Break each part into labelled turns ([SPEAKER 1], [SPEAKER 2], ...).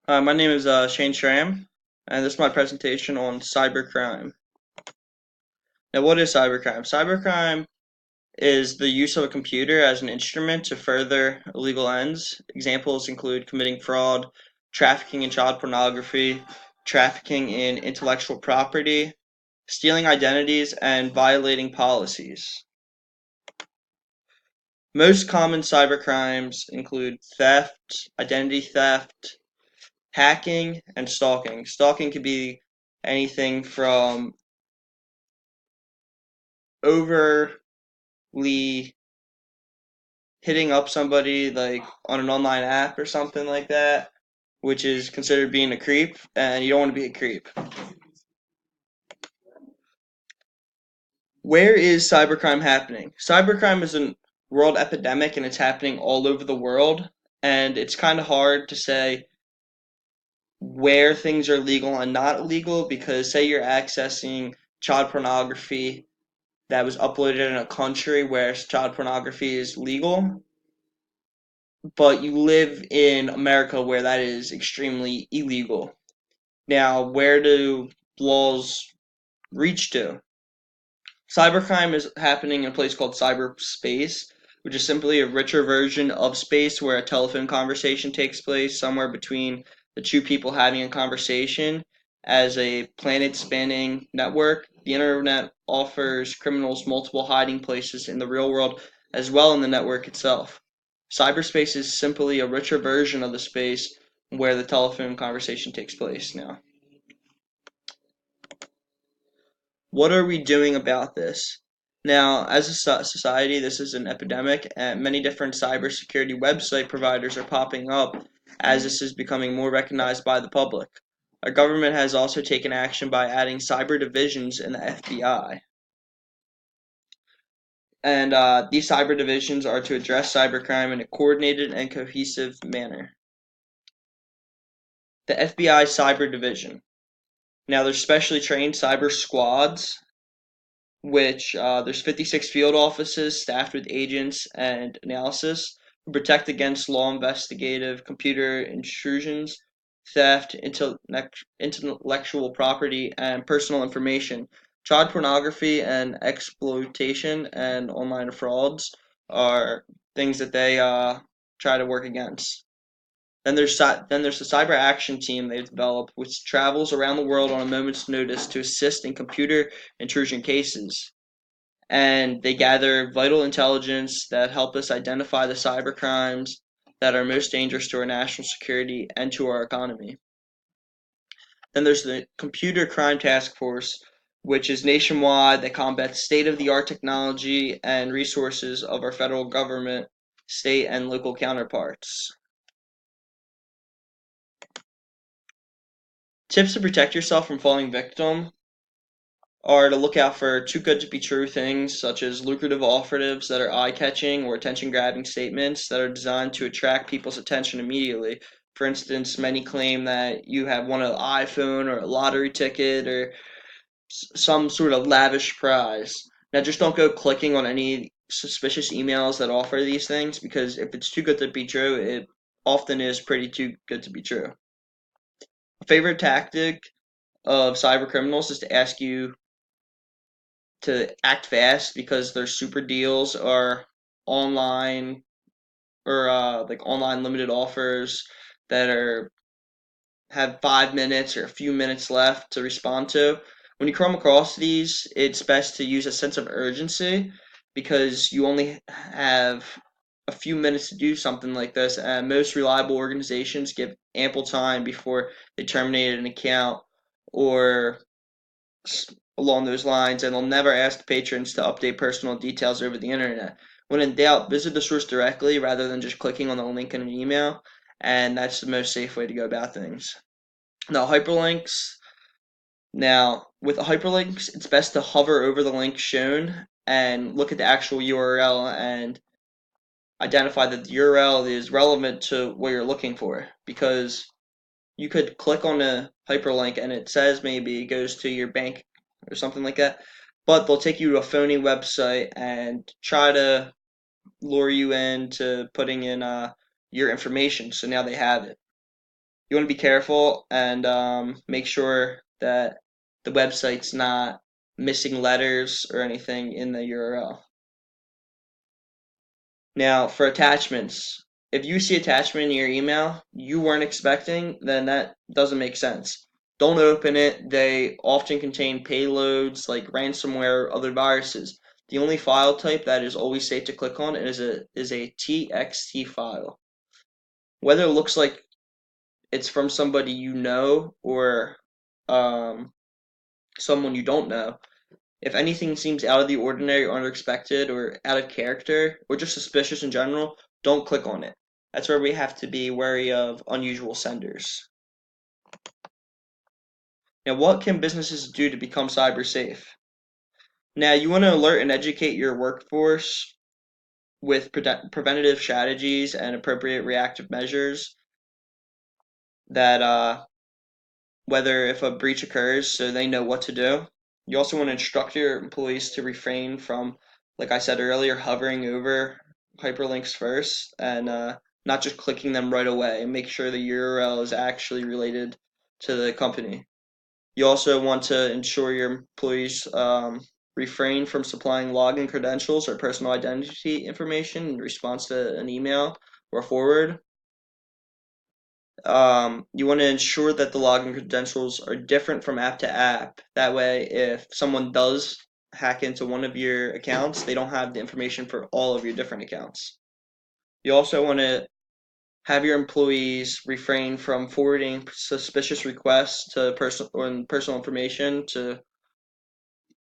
[SPEAKER 1] Hi, my name is Shane Schramm, and this is my presentation on cybercrime. Now, what is cybercrime? Cybercrime is the use of a computer as an instrument to further illegal ends. Examples include committing fraud, trafficking in child pornography, trafficking in intellectual property, stealing identities, and violating policies. Most common cybercrimes include theft, identity theft, hacking, and stalking. Stalking could be anything from overly hitting up somebody like on an online app or something like that, which is considered being a creep, and you don't want to be a creep. Where is cybercrime happening? Cybercrime is a world epidemic and it's happening all over the world, and it's kind of hard to say where things are legal and not illegal because, say, you're accessing child pornography that was uploaded in a country where child pornography is legal, but you live in America where that is extremely illegal. Now, where do laws reach to? Cybercrime is happening in a place called cyberspace, which is simply a richer version of space where a telephone conversation takes place somewhere between the two people having a conversation. As a planet spanning network, the internet offers criminals multiple hiding places in the real world as well in the network itself. Cyberspace is simply a richer version of the space where the telephone conversation takes place now. What are we doing about this? Now, as a society, this is an epidemic, and many different cybersecurity website providers are popping up as this is becoming more recognized by the public. Our government has also taken action by adding cyber divisions in the FBI. And these cyber divisions are to address cybercrime in a coordinated and cohesive manner. The FBI Cyber Division. Now, there's specially trained cyber squads which there's 56 field offices staffed with agents and analysis who protect against law investigative computer intrusions, theft, intellectual property, and personal information. Child pornography and exploitation and online frauds are things that they try to work against. Then there's the cyber action team they've developed, which travels around the world on a moment's notice to assist in computer intrusion cases, and they gather vital intelligence that help us identify the cyber crimes that are most dangerous to our national security and to our economy. Then there's the Computer Crime Task Force, which is nationwide that combats state-of-the-art technology and resources of our federal government, state, and local counterparts. Tips to protect yourself from falling victim are to look out for too good to be true things, such as lucrative offers that are eye catching or attention grabbing statements that are designed to attract people's attention immediately. For instance, many claim that you have won an iPhone or a lottery ticket or some sort of lavish prize. Now, just don't go clicking on any suspicious emails that offer these things because if it's too good to be true, it often is pretty too good to be true. A favorite tactic of cyber criminals is to ask you to act fast because their super deals are online or like online limited offers that are have 5 minutes or a few minutes left to respond to. When you come across these, it's best to use a sense of urgency because you only have a few minutes to do something like this, and most reliable organizations give ample time before they terminate an account or along those lines, and they'll never ask patrons to update personal details over the internet. When in doubt, visit the source directly rather than just clicking on the link in an email, and that's the most safe way to go about things. Now, hyperlinks. Now, with hyperlinks, it's best to hover over the link shown and look at the actual URL and identify that the URL is relevant to what you're looking for because you could click on a hyperlink and it says maybe it goes to your bank or something like that, but they'll take you to a phony website and try to lure you into putting in your information. So now they have it. You want to be careful and make sure that the website's not missing letters or anything in the URL. Now, for attachments, if you see attachment in your email you weren't expecting, then that doesn't make sense. Don't open it. They often contain payloads like ransomware or other viruses. The only file type that is always safe to click on is a TXT file. Whether it looks like it's from somebody you know or um, someone you don't know, if anything seems out of the ordinary or unexpected or out of character or just suspicious in general, don't click on it. That's where we have to be wary of unusual senders. Now, what can businesses do to become cyber safe? Now, you want to alert and educate your workforce with preventative strategies and appropriate reactive measures that whether if a breach occurs so they know what to do. You also want to instruct your employees to refrain from, like I said earlier, hovering over hyperlinks first and not just clicking them right away, and make sure the URL is actually related to the company. You also want to ensure your employees refrain from supplying login credentials or personal identity information in response to an email or forward. You want to ensure that the login credentials are different from app to app. That way, if someone does hack into one of your accounts, they don't have the information for all of your different accounts. You also want to have your employees refrain from forwarding suspicious requests to personal information to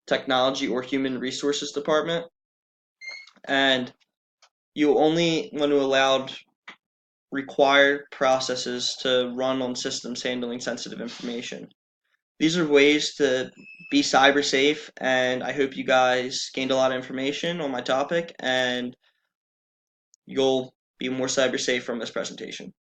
[SPEAKER 1] technology or human resources department. And you only want to allow required processes to run on systems handling sensitive information. These are ways to be cyber safe, and I hope you guys gained a lot of information on my topic and you'll be more cyber safe from this presentation.